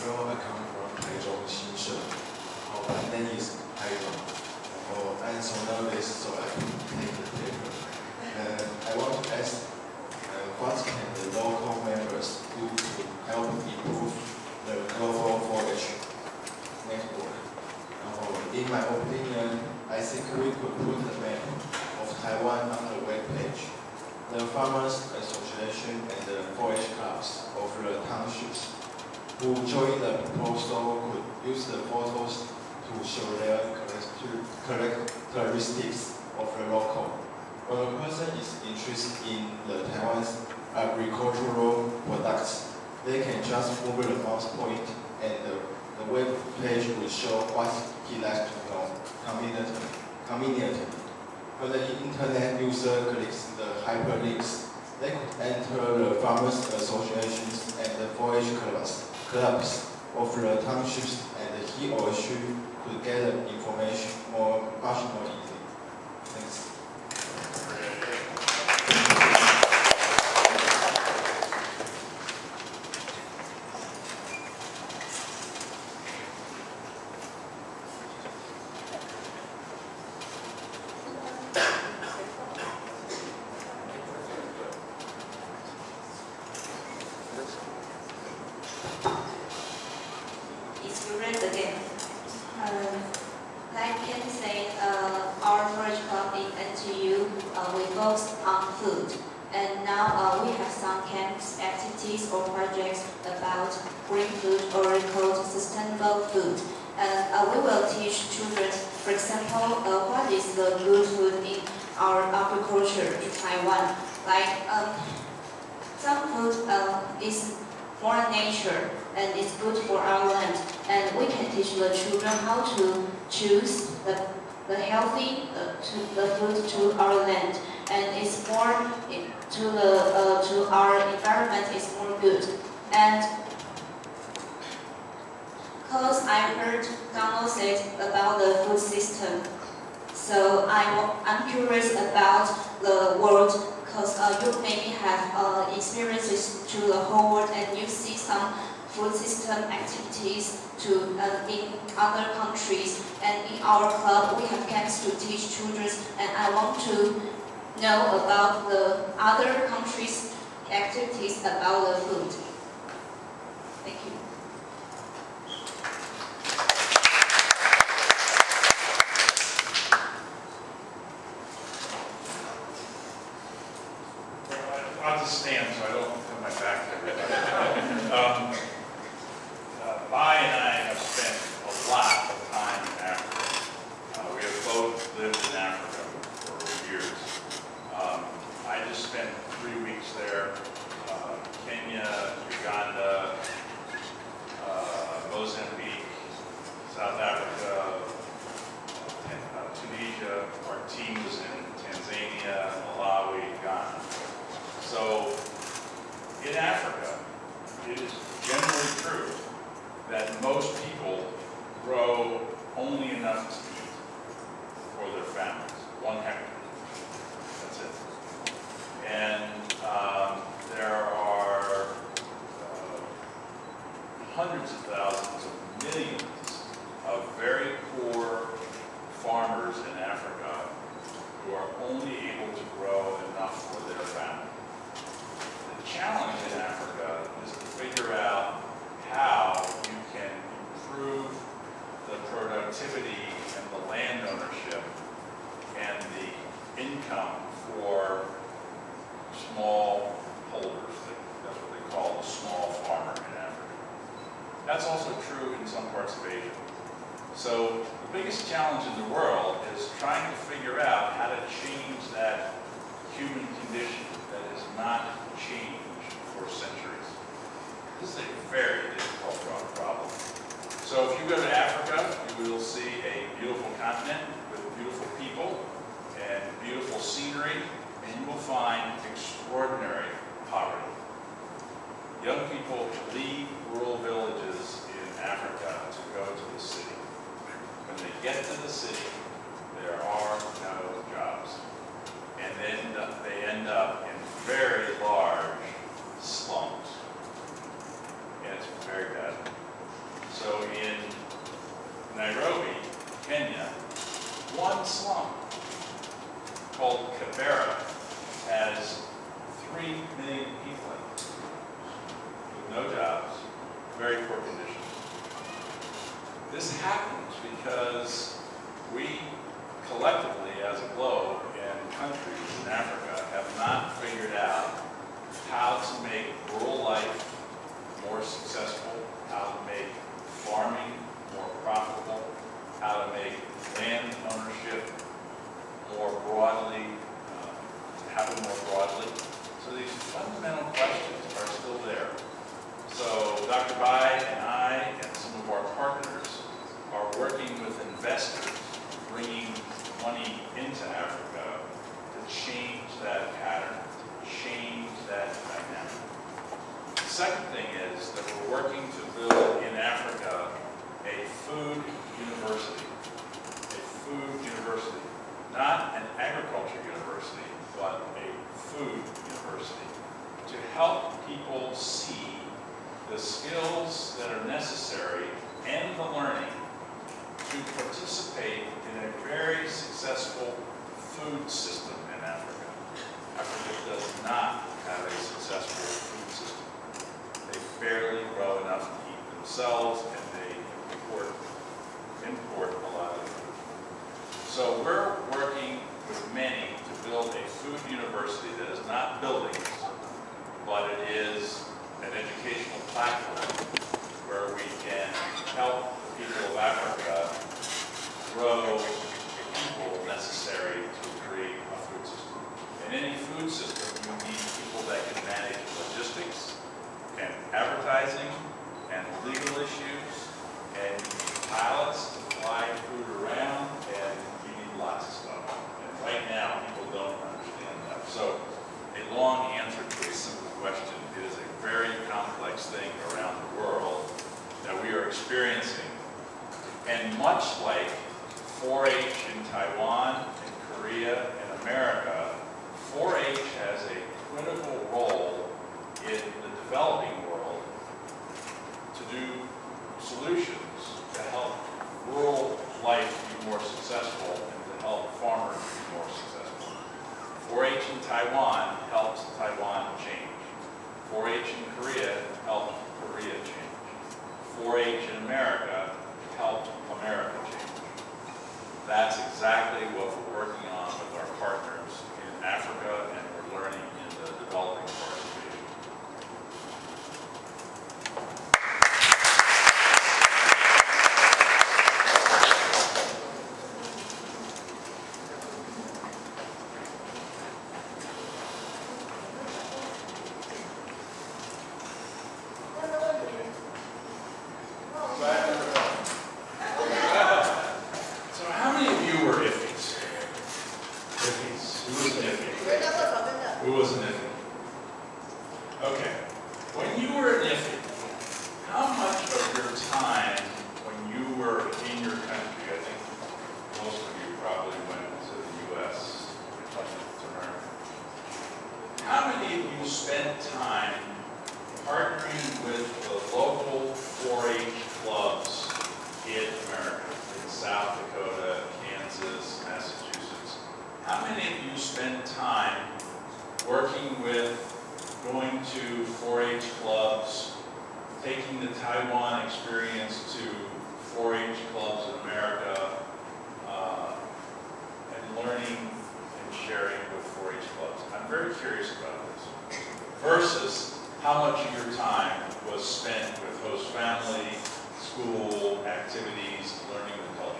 Hello, I come from Taichung Xinsheng. My name is Taichung. I'm so nervous, so I can take the paper. I want to ask, what can the local members do to help improve the global forage network? In my opinion, I think we could put a map of Taiwan on the web page. The Farmers Association and the forage clubs of the townships who join the proposal could use the photos to show their characteristics of the local. When a person is interested in the Taiwan's agricultural products, they can just move the mouse point and the web page will show what he likes to know conveniently. When the internet user clicks the hyperlinks, they could enter the Farmers Associations and the forage clubs of the townships, and he or she could get the information much more easily. Thanks. Again. Like Ken said, our forage club in NTU, we focus on food. And now we have some camps, activities, or projects about green food or called sustainable food. And we will teach children, for example, what is the good food in our agriculture in Taiwan. Like some food is more nature and it's good for our land. And we can teach the children how to choose the healthy the food to our land, and it's more to our environment is more good. And because I heard Donald said about the food system, so I'm curious about the world. Because you maybe have experiences to the whole world, and you see some food system activities in other countries. And in our club, we have camps to teach children, and I want to know about the other countries' activities about the food. Thank you. I'll just stand so I don't put my back to everybody. Bai and I have spent a lot of time in Africa. We have both lived in Africa for years. I just spent 3 weeks there. Kenya, Uganda, Mozambique, South Africa, Tunisia. Our team was in Tanzania, Malawi, Ghana. So, in Africa, it is generally true that most people grow only enough to eat for their families, 1 hectare. That's it. And there are hundreds of thousands of millions of very poor farmers in Africa who are only able to grow enough for their family. The challenge in Africa is to figure out how you can improve the productivity and the land ownership and the income for small holders. That's what they call the small farmer in Africa. That's also true in some parts of Asia. So the biggest challenge in the world is trying to figure out how to change that human condition that has not changed for centuries. This is a very difficult problem. So if you go to Africa, you will see a beautiful continent with beautiful people and beautiful scenery, and you will find extraordinary poverty. Young people leave rural villages in Africa to go to the city. When they get to the city, there are no jobs. And then they end up in very large slums. And it's very bad. happens because we collectively, as a globe and countries in Africa, have not figured out how to make rural life more successful, how to make farming more profitable, how to make land ownership more broadly, happen more broadly. So these fundamental questions are still there. So Dr. Bai and I and some of our partners are working with investors, bringing money into Africa to change that pattern, change that dynamic. The second thing is that we're working to build in Africa a food university. A food university. Not an agriculture university, but a food university. To help people see the skills that are necessary and the learning to participate in a very successful food system in Africa. Africa does not have a successful food system. They barely grow enough to eat themselves, and they import a lot of food. So we're working with many to build a food university that is not buildings, but it is an educational platform where we can help the people of Africa grow the people necessary to create a food system. In any food system, you need people that can manage logistics and advertising and legal issues and pilots to fly food around, and you need lots of stuff. And right now, people don't understand that. So a long answer to a simple question. It is a very complex thing around the world that we are experiencing. And much like 4-H in Taiwan and Korea and America, 4-H has a critical role in the developing world to do solutions to help rural life be more successful and to help farmers be more successful. 4-H in Taiwan helps Taiwan change. 4-H in Korea helped Korea change. 4-H in America helped America change. That's exactly what we're working on with our partners in Africa, and we're learning in the developing parts of Asia. Who was an iffy? Okay. When you were an iffy, how much of your time when you were in your country, I think most of you probably went to the U.S., to America. How many of you spent time partnering with the local 4-H clubs in America, in South Dakota, Kansas, Massachusetts? How many of you spend time working with, going to 4-H clubs, taking the Taiwan experience to 4-H clubs in America, and learning and sharing with 4-H clubs? I'm very curious about this. Versus how much of your time was spent with host family, school, activities, learning the culture.